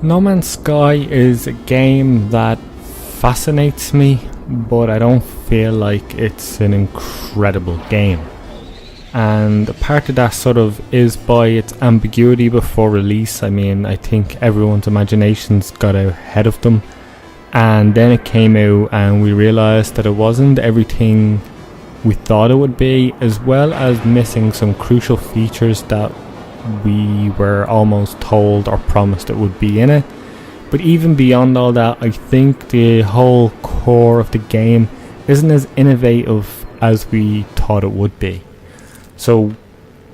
No Man's Sky is a game that fascinates me, but I don't feel like it's an incredible game. And part of that sort of is by its ambiguity before release. I mean, I think everyone's imaginations got ahead of them, and then it came out and we realised that it wasn't everything we thought it would be, as well as missing some crucial features that we were almost told or promised it would be in it. But even beyond all that, I think the whole core of the game isn't as innovative as we thought it would be. So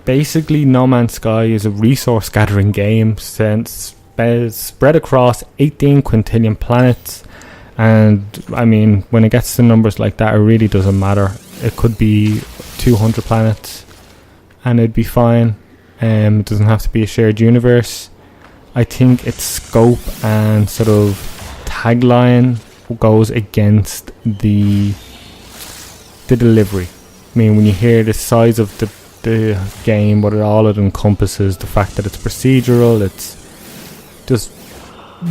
basically, No Man's Sky is a resource gathering game spread across 18 quintillion planets. And I mean, when it gets to numbers like that, it really doesn't matter. It could be 200 planets and it'd be fine. It doesn't have to be a shared universe. I think its scope and sort of tagline goes against the delivery. I mean, when you hear the size of the game, what all it encompasses, the fact that it's procedural, it's just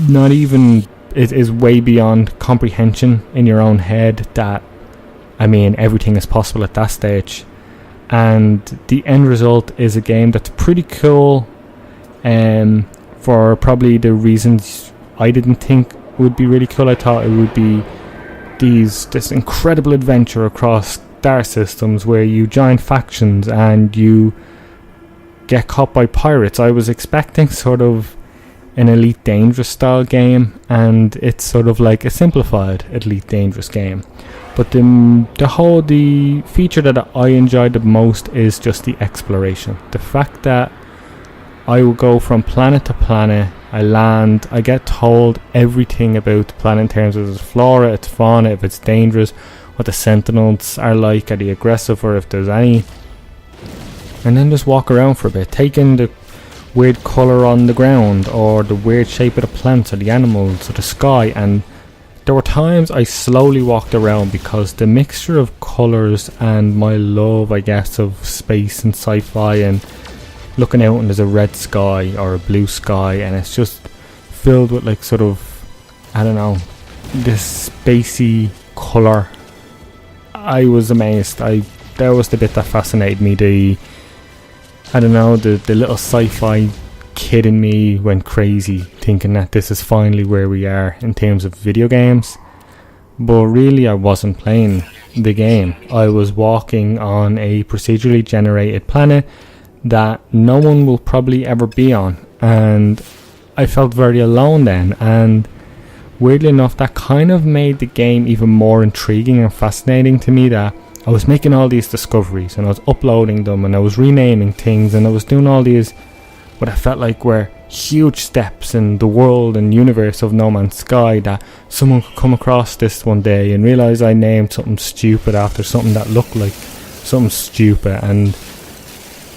not even, it is way beyond comprehension in your own head that, I mean, everything is possible at that stage. And the end result is a game that's pretty cool, for probably the reasons I didn't think would be really cool. I thought it would be this incredible adventure across star systems where you join factions and you get caught by pirates. I was expecting sort of an Elite Dangerous style game, and it's sort of like a simplified Elite Dangerous game. But the feature that I enjoyed the most is just the exploration. The fact that I will go from planet to planet, I land, I get told everything about the planet in terms of its flora, its fauna, if it's dangerous, what the sentinels are like, are they aggressive or if there's any. And then just walk around for a bit, take in the weird colour on the ground or the weird shape of the plants or the animals or the sky. And there were times I slowly walked around because the mixture of colours and my love, I guess, of space and sci-fi and looking out and there's a red sky or a blue sky and it's just filled with like sort of, I don't know, this spacey colour. I was amazed. That was the bit that fascinated me. The little sci-fi kid in me went crazy thinking that this is finally where we are in terms of video games. But really I wasn't playing the game. I was walking on a procedurally generated planet that no one will probably ever be on, and I felt very alone then. And weirdly enough, that kind of made the game even more intriguing and fascinating to me, that I was making all these discoveries and I was uploading them and I was renaming things and I was doing all these what I felt like were huge steps in the world and universe of No Man's Sky, that someone could come across this one day and realise I named something stupid after something that looked like something stupid, and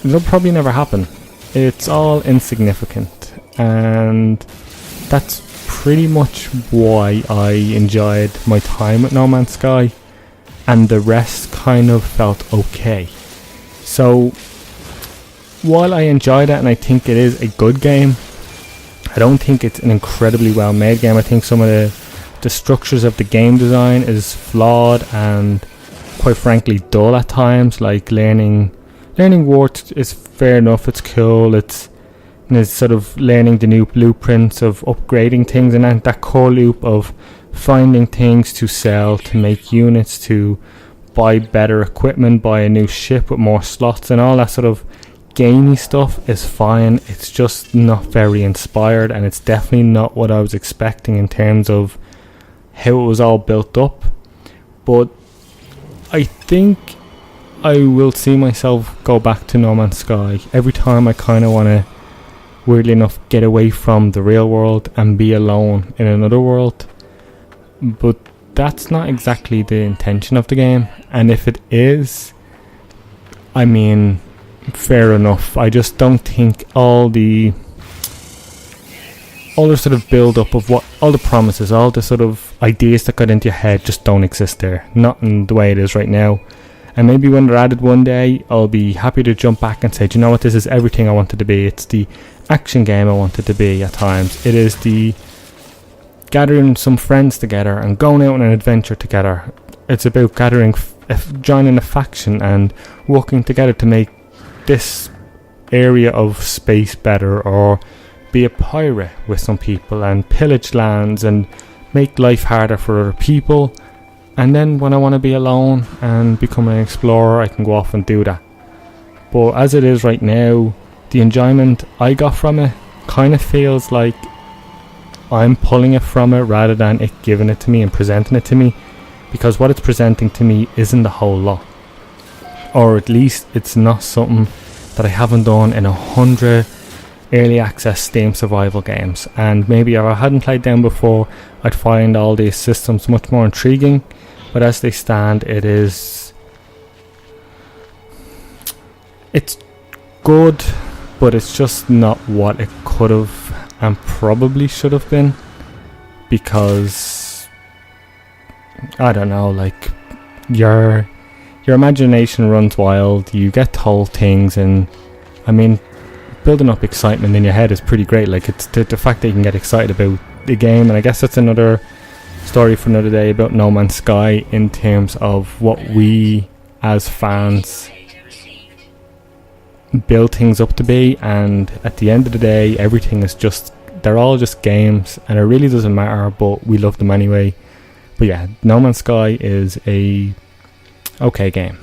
it'll probably never happen. It's all insignificant, and that's pretty much why I enjoyed my time with No Man's Sky, and the rest kind of felt okay. So while I enjoyed it and I think it is a good game, I don't think it's an incredibly well made game. I think some of the structures of the game design is flawed and quite frankly dull at times. Like learning Wart is fair enough, it's cool, it's sort of learning the new blueprints of upgrading things, and that core loop of finding things to sell, to make units, to buy better equipment, buy a new ship with more slots and all that sort of gamey stuff is fine. It's just not very inspired, and it's definitely not what I was expecting in terms of how it was all built up. But I think I will see myself go back to No Man's Sky every time I kind of want to, weirdly enough, get away from the real world and be alone in another world. But that's not exactly the intention of the game, and if it is, I mean, fair enough. I just don't think all the sort of build up of what all the promises, all the sort of ideas that got into your head just don't exist there, not in the way it is right now. And maybe when they're added one day, I'll be happy to jump back and say, do you know what, this is everything I wanted to be. It's the action game I wanted to be at times. It is the gathering some friends together and going out on an adventure together. It's about joining a faction and working together to make this area of space better, or be a pirate with some people and pillage lands and make life harder for other people. And then when I want to be alone and become an explorer, I can go off and do that. But as it is right now, the enjoyment I got from it kind of feels like I'm pulling it from it rather than it giving it to me and presenting it to me, because what it's presenting to me isn't a whole lot, or at least it's not something that I haven't done in 100 early access Steam survival games. And maybe if I hadn't played them before, I'd find all these systems much more intriguing, but as they stand, it's good, but it's just not what it could have and probably should have been, because I don't know, like your imagination runs wild, you get told things, and I mean, building up excitement in your head is pretty great. Like, it's the fact that you can get excited about the game, and I guess that's another story for another day about No Man's Sky in terms of what we as fans build things up to be. And at the end of the day, everything is they're all just games, and it really doesn't matter, but we love them anyway. But yeah, No Man's Sky is a okay game.